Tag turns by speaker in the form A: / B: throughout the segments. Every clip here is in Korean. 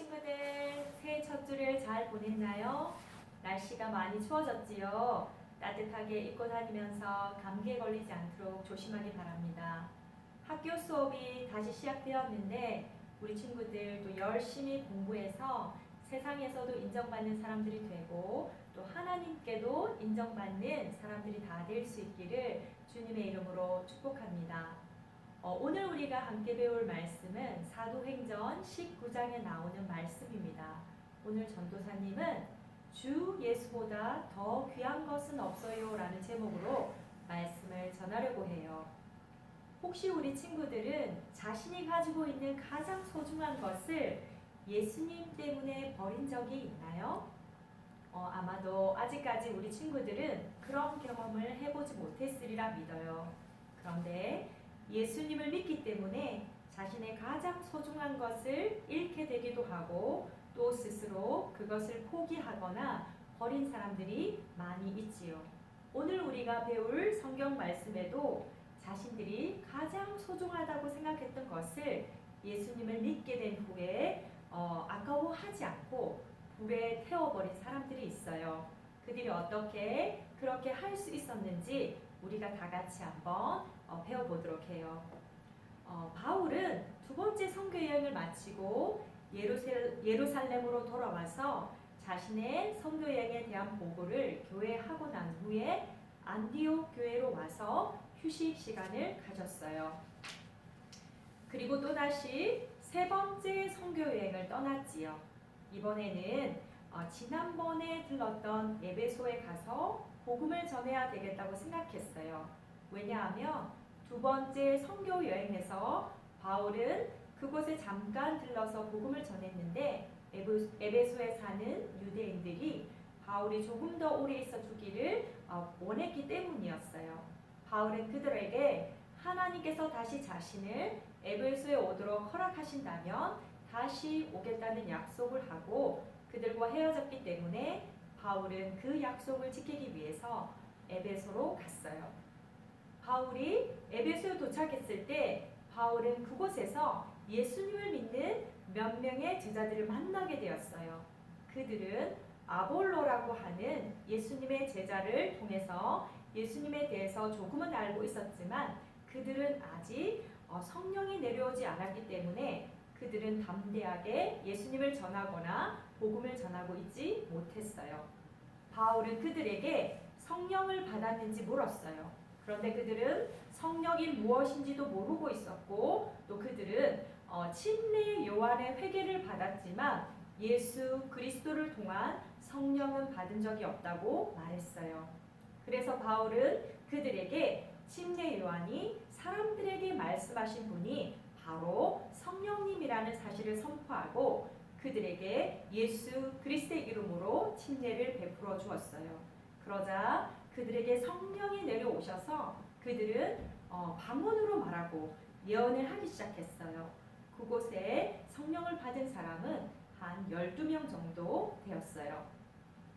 A: 친구들, 새해 첫 주를 잘 보냈나요? 날씨가 많이 추워졌지요. 따뜻하게 입고 다니면서 감기에 걸리지 않도록 조심하기 바랍니다. 학교 수업이 다시 시작되었는데 우리 친구들도 열심히 공부해서 세상에서도 인정받는 사람들이 되고 또 하나님께도 인정받는 사람들이 다 될 수 있기를 주님의 이름으로 축복합니다. 오늘 우리가 함께 배울 말씀은 사도행전 19장에 나오는 말씀입니다. 오늘 전도사님은 주 예수보다 더 귀한 것은 없어요 라는 제목으로 말씀을 전하려고 해요. 혹시 우리 친구들은 자신이 가지고 있는 가장 소중한 것을 예수님 때문에 버린 적이 있나요? 아마도 아직까지 우리 친구들은 그런 경험을 해보지 못했으리라 믿어요. 그런데 예수님을 믿기 때문에 자신의 가장 소중한 것을 잃게 되기도 하고 또 스스로 그것을 포기하거나 버린 사람들이 많이 있지요. 오늘 우리가 배울 성경 말씀에도 자신들이 가장 소중하다고 생각했던 것을 예수님을 믿게 된 후에 아까워하지 않고 불에 태워버린 사람들이 있어요. 그들이 어떻게 그렇게 할 수 있었는지 우리가 다 같이 한번 배워보도록 해요. 바울은 두 번째 선교 여행을 마치고 예루살렘으로 돌아와서 자신의 선교 여행에 대한 보고를 교회에 하고 난 후에 안디옥 교회로 와서 휴식 시간을 가졌어요. 그리고 또다시 세 번째 선교 여행을 떠났지요. 이번에는 지난번에 들렀던 에베소에 가서 복음을 전해야 되겠다고 생각했어요. 왜냐하면 두 번째 선교 여행에서 바울은 그곳에 잠깐 들러서 복음을 전했는데 에베소에 사는 유대인들이 바울이 조금 더 오래 있어 주기를 원했기 때문이었어요. 바울은 그들에게 하나님께서 다시 자신을 에베소에 오도록 허락하신다면 다시 오겠다는 약속을 하고 그들과 헤어졌기 때문에 바울은 그 약속을 지키기 위해서 에베소로 갔어요. 바울이 에베소에 도착했을 때 바울은 그곳에서 예수님을 믿는 몇 명의 제자들을 만나게 되었어요. 그들은 아볼로라고 하는 예수님의 제자를 통해서 예수님에 대해서 조금은 알고 있었지만 그들은 아직 성령이 내려오지 않았기 때문에 그들은 담대하게 예수님을 전하거나 복음을 전하고 있지 못했어요. 바울은 그들에게 성령을 받았는지 물었어요. 그런데 그들은 성령이 무엇인지도 모르고 있었고 또 그들은 침례 요한의 회개를 받았지만 예수 그리스도를 통한 성령은 받은 적이 없다고 말했어요. 그래서 바울은 그들에게 침례 요한이 사람들에게 말씀하신 분이 바로 성령님이라는 사실을 선포하고 그들에게 예수 그리스도의 이름으로 침례를 베풀어 주었어요. 그러자 그들에게 성령이 내려오셔서 그들은 방언으로 말하고 예언을 하기 시작했어요. 그곳에 성령을 받은 사람은 한 12명 정도 되었어요.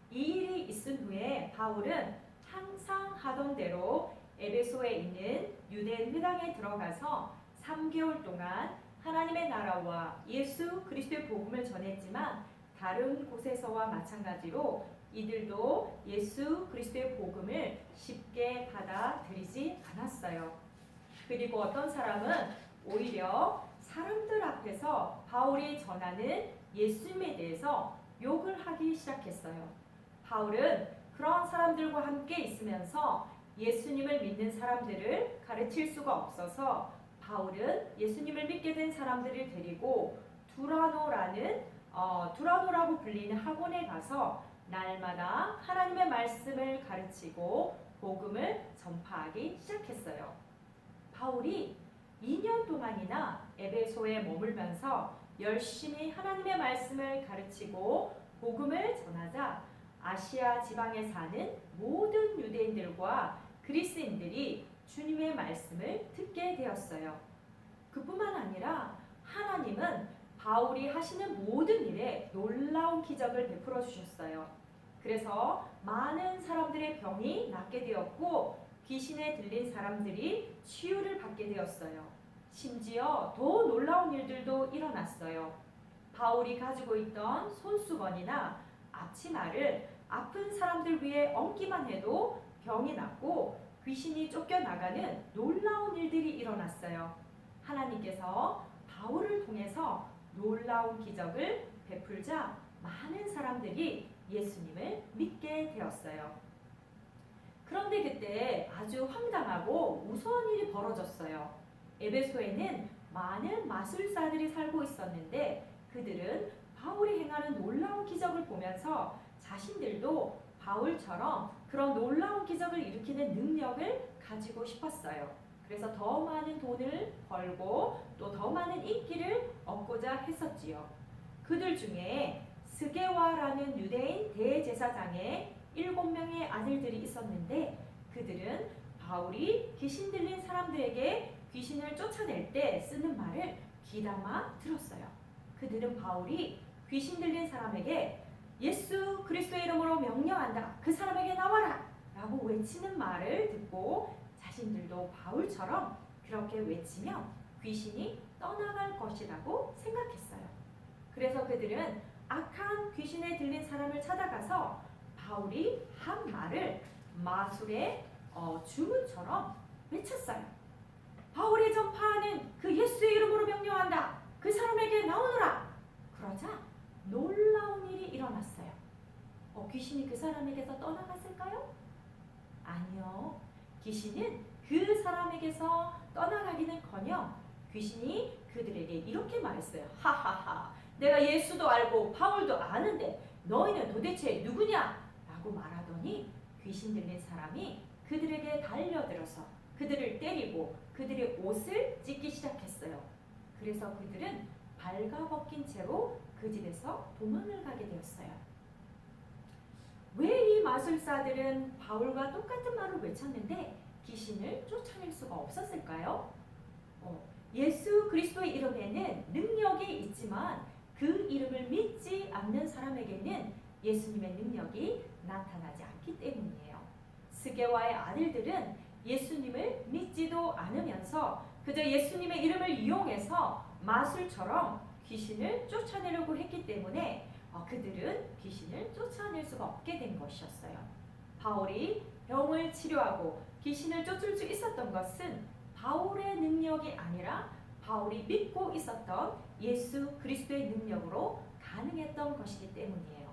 A: 이 일이 있은 후에 바울은 항상 하던 대로 에베소에 있는 유대인 회당에 들어가서 3개월 동안 하나님의 나라와 예수 그리스도의 복음을 전했지만 다른 곳에서와 마찬가지로 이들도 예수 그리스도의 복음을 쉽게 받아들이지 않았어요. 그리고 어떤 사람은 오히려 사람들 앞에서 바울이 전하는 예수님에 대해서 욕을 하기 시작했어요. 바울은 그런 사람들과 함께 있으면서 예수님을 믿는 사람들을 가르칠 수가 없어서 바울은 예수님을 믿게 된 사람들을 데리고 두라노라고 불리는 학원에 가서 날마다 하나님의 말씀을 가르치고 복음을 전파하기 시작했어요. 바울이 2년 동안이나 에베소에 머물면서 열심히 하나님의 말씀을 가르치고 복음을 전하자 아시아 지방에 사는 모든 유대인들과 그리스인들이 주님의 말씀을 듣게 되었어요. 그뿐만 아니라 하나님은 바울이 하시는 모든 일에 놀라운 기적을 베풀어 주셨어요. 그래서 많은 사람들의 병이 낫게 되었고 귀신에 들린 사람들이 치유를 받게 되었어요. 심지어 더 놀라운 일들도 일어났어요. 바울이 가지고 있던 손수건이나 앞치마를 아픈 사람들 위에 얹기만 해도 병이 낫고 귀신이 쫓겨나가는 놀라운 일들이 일어났어요. 하나님께서 바울을 통해서 놀라운 기적을 베풀자 많은 사람들이 예수님을 믿게 되었어요. 그런데 그때 아주 황당하고 무서운 일이 벌어졌어요. 에베소에는 많은 마술사들이 살고 있었는데 그들은 바울이 행하는 놀라운 기적을 보면서 자신들도 바울처럼 그런 놀라운 기적을 일으키는 능력을 가지고 싶었어요. 그래서 더 많은 돈을 벌고 또 더 많은 인기를 얻고자 했었지요. 그들 중에 스게와라는 유대인 대제사장의 7명의 아들들이 있었는데 그들은 바울이 귀신 들린 사람들에게 귀신을 쫓아낼 때 쓰는 말을 귀담아 들었어요. 그들은 바울이 귀신 들린 사람에게 예수 그리스도의 이름으로 명령한다. 그 사람에게 나와라. 라고 외치는 말을 듣고 자신들도 바울처럼 그렇게 외치며 귀신이 떠나갈 것이라고 생각했어요. 그래서 그들은 악한 귀신에 들린 사람을 찾아가서 바울이 한 말을 마술의 주문처럼 외쳤어요. 바울이 전파하는 그 예수의 이름으로 명령한다. 그 사람에게 나오너라. 그러자 놀라운 일이 일어났어요. 귀신이 그 사람에게서 떠나갔을까요? 아니요. 귀신은 그 사람에게서 떠나가기는커녕 귀신이 그들에게 이렇게 말했어요. 하하하. 내가 예수도 알고 바울도 아는데 너희는 도대체 누구냐? 라고 말하더니 귀신 들린 사람이 그들에게 달려들어서 그들을 때리고 그들의 옷을 찢기 시작했어요. 그래서 그들은 발가벗긴 채로 그 집에서 도망을 가게 되었어요. 왜 이 마술사들은 바울과 똑같은 말을 외쳤는데 귀신을 쫓아낼 수가 없었을까요? 예수 그리스도의 이름에는 능력이 있지만 그 이름을 믿지 않는 사람에게는 예수님의 능력이 나타나지 않기 때문이에요. 스게와의 아들들은 예수님을 믿지도 않으면서 그저 예수님의 이름을 이용해서 마술처럼 귀신을 쫓아내려고 했기 때문에 그들은 귀신을 쫓아낼 수가 없게 된 것이었어요. 바울이 병을 치료하고 귀신을 쫓을 수 있었던 것은 바울의 능력이 아니라 바울이 믿고 있었던 예수 그리스도의 능력으로 가능했던 것이기 때문이에요.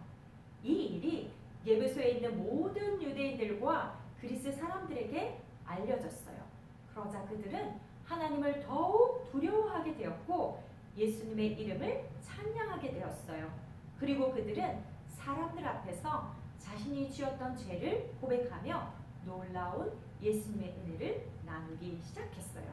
A: 이 일이 에베소에 있는 모든 유대인들과 그리스 사람들에게 알려졌어요. 그러자 그들은 하나님을 더욱 두려워하게 되었고 예수님의 이름을 찬양하게 되었어요. 그리고 그들은 사람들 앞에서 자신이 지었던 죄를 고백하며 놀라운 예수님의 은혜를 나누기 시작했어요.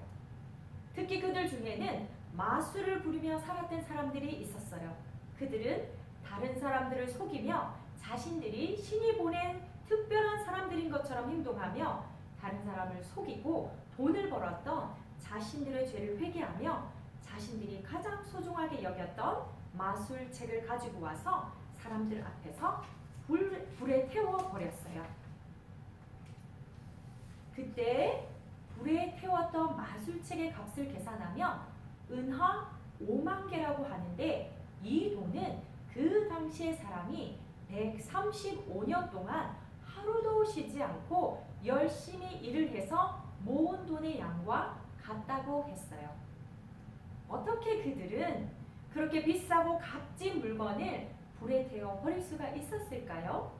A: 특히 그들 중에는 마술을 부리며 살았던 사람들이 있었어요. 그들은 다른 사람들을 속이며 자신들이 신이 보낸 특별한 사람들인 것처럼 행동하며 다른 사람을 속이고 돈을 벌었던 자신들의 죄를 회개하며 자신들이 가장 소중하게 여겼던 마술책을 가지고 와서 사람들 앞에서 불에 태워버렸어요. 그때 불에 태웠던 마술책의 값을 계산하면 은하 5만 개라고 하는데 이 돈은 그 당시의 사람이 135년 동안 하루도 쉬지 않고 열심히 일을 해서 모은 돈의 양과 같다고 했어요. 어떻게 그들은 그렇게 비싸고 값진 물건을 불에 태워 버릴 수가 있었을까요?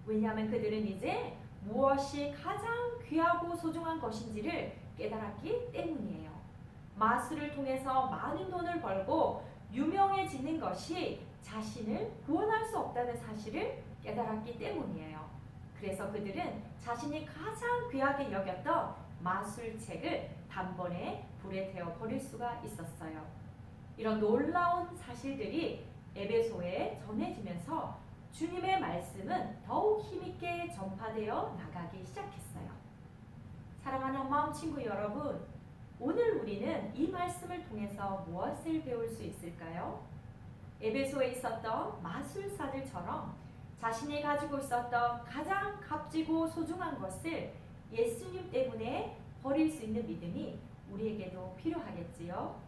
A: 왜냐하면 그들은 이제 무엇이 가장 귀하고 소중한 것인지를 깨달았기 때문이에요. 마술을 통해서 많은 돈을 벌고 유명해지는 것이 자신을 구원할 수 없다는 사실을 깨달았기 때문이에요. 그래서 그들은 자신이 가장 귀하게 여겼던 마술책을 단번에 불에 태워 버릴 수가 있었어요. 이런 놀라운 사실들이 에베소에 전해지면서 주님의 말씀은 더욱 힘있게 전파되어 나가기 시작했어요. 사랑하는 마음 친구 여러분, 오늘 우리는 이 말씀을 통해서 무엇을 배울 수 있을까요? 에베소에 있었던 마술사들처럼 자신이 가지고 있었던 가장 값지고 소중한 것을 예수님 때문에 버릴 수 있는 믿음이 우리에게도 필요하겠지요.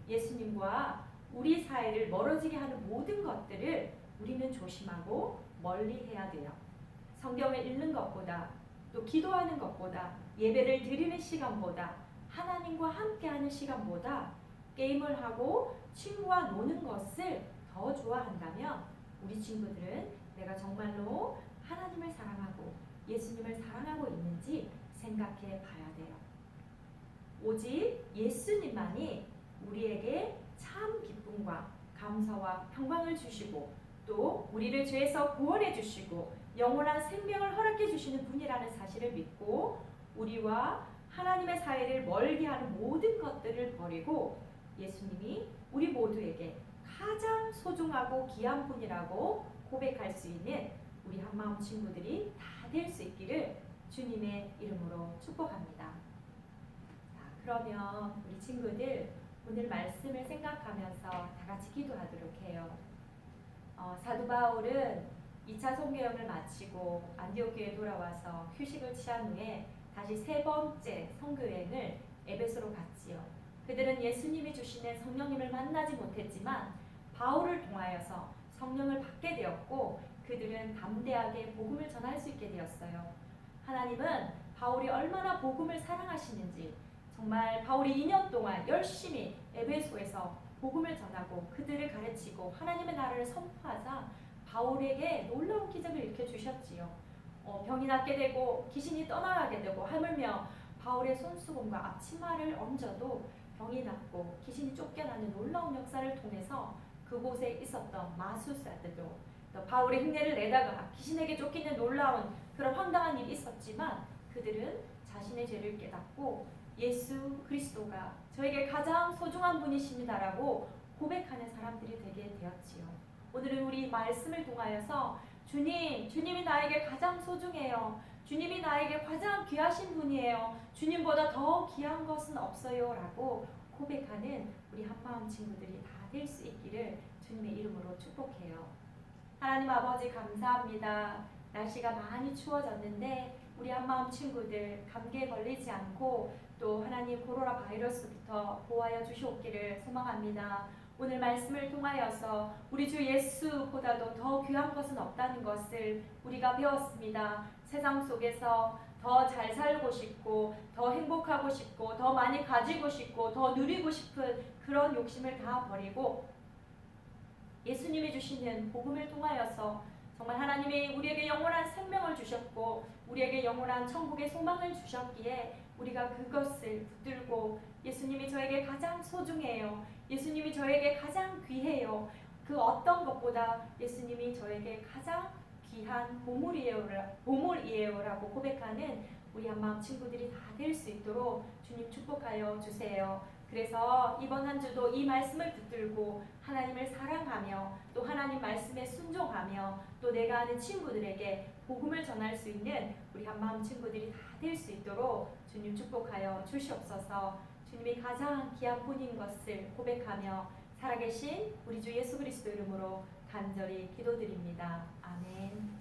A: 예수님과 우리 사이를 멀어지게 하는 모든 것들을 우리는 조심하고 멀리해야 돼요. 성경을 읽는 것보다, 또 기도하는 것보다, 예배를 드리는 시간보다, 하나님과 함께하는 시간보다 게임을 하고 친구와 노는 것을 더 좋아한다면 우리 친구들은 내가 정말로 하나님을 사랑하고 예수님을 사랑하고 있는지 생각해 봐야 돼요. 오직 예수님만이 우리에게 참 기쁨과 감사와 평강을 주시고 또 우리를 죄에서 구원해 주시고 영원한 생명을 허락해 주시는 분이라는 사실을 믿고 우리와 하나님의 사이를 멀게 하는 모든 것들을 버리고 예수님이 우리 모두에게 가장 소중하고 귀한 분이라고 고백할 수 있는 우리 한마음 친구들이 다 될 수 있기를 주님의 이름으로 축복합니다. 자, 그러면 우리 친구들 오늘 말씀을 생각하면서 다 같이 기도하도록 해요. 사도 바울은 2차 선교여행을 마치고 안디옥교에 돌아와서 휴식을 취한 후에 다시 세 번째 선교여행을 에베소로 갔지요. 그들은 예수님이 주시는 성령님을 만나지 못했지만 바울을 통하여서 성령을 받게 되었고 그들은 담대하게 복음을 전할 수 있게 되었어요. 하나님은 바울이 얼마나 복음을 사랑하시는지 정말 바울이 2년 동안 열심히 에베소에서 복음을 전하고 그들을 가르치고 하나님의 나라를 선포하자 바울에게 놀라운 기적을 일으켜주셨지요. 병이 낫게 되고 귀신이 떠나가게 되고 하물며 바울의 손수건과 앞치마를 얹어도 병이 낫고 귀신이 쫓겨나는 놀라운 역사를 통해서 그곳에 있었던 마술사들도 또 바울의 흉내를 내다가 귀신에게 쫓기는 놀라운 그런 황당한 일이 있었지만 그들은 자신의 죄를 깨닫고 예수 그리스도가 저에게 가장 소중한 분이십니다라고 고백하는 사람들이 되게 되었지요. 오늘은 우리 말씀을 통하여서 주님이 나에게 가장 소중해요. 주님이 나에게 가장 귀하신 분이에요. 주님보다 더 귀한 것은 없어요 라고 고백하는 우리 한마음 친구들이 다 될 수 있기를 주님의 이름으로 축복해요. 하나님 아버지 감사합니다. 날씨가 많이 추워졌는데 우리 한마음 친구들 감기에 걸리지 않고 또 하나님 코로나 바이러스부터 보호하여 주시옵기를 소망합니다. 오늘 말씀을 통하여서 우리 주 예수보다도 더 귀한 것은 없다는 것을 우리가 배웠습니다. 세상 속에서 더 잘 살고 싶고 더 행복하고 싶고 더 많이 가지고 싶고 더 누리고 싶은 그런 욕심을 다 버리고 예수님이 주시는 복음을 통하여서 정말 하나님이 우리에게 영원한 생명을 주셨고 우리에게 영원한 천국의 소망을 주셨기에 우리가 그것을 붙들고 예수님이 저에게 가장 소중해요. 예수님이 저에게 가장 귀해요. 그 어떤 것보다 예수님이 저에게 가장 귀한 보물이에요라고 고백하는 우리 한마음 친구들이 다 될 수 있도록 주님 축복하여 주세요. 그래서 이번 한 주도 이 말씀을 붙들고 하나님을 사랑하며 또 하나님 말씀에 순종하며 또 내가 아는 친구들에게 복음을 전할 수 있는 우리 한마음 친구들이 다 될 수 있도록 주님 축복하여 주시옵소서. 주님이 가장 귀한 분인 것을 고백하며 살아계신 우리 주 예수 그리스도 이름으로 간절히 기도드립니다. 아멘.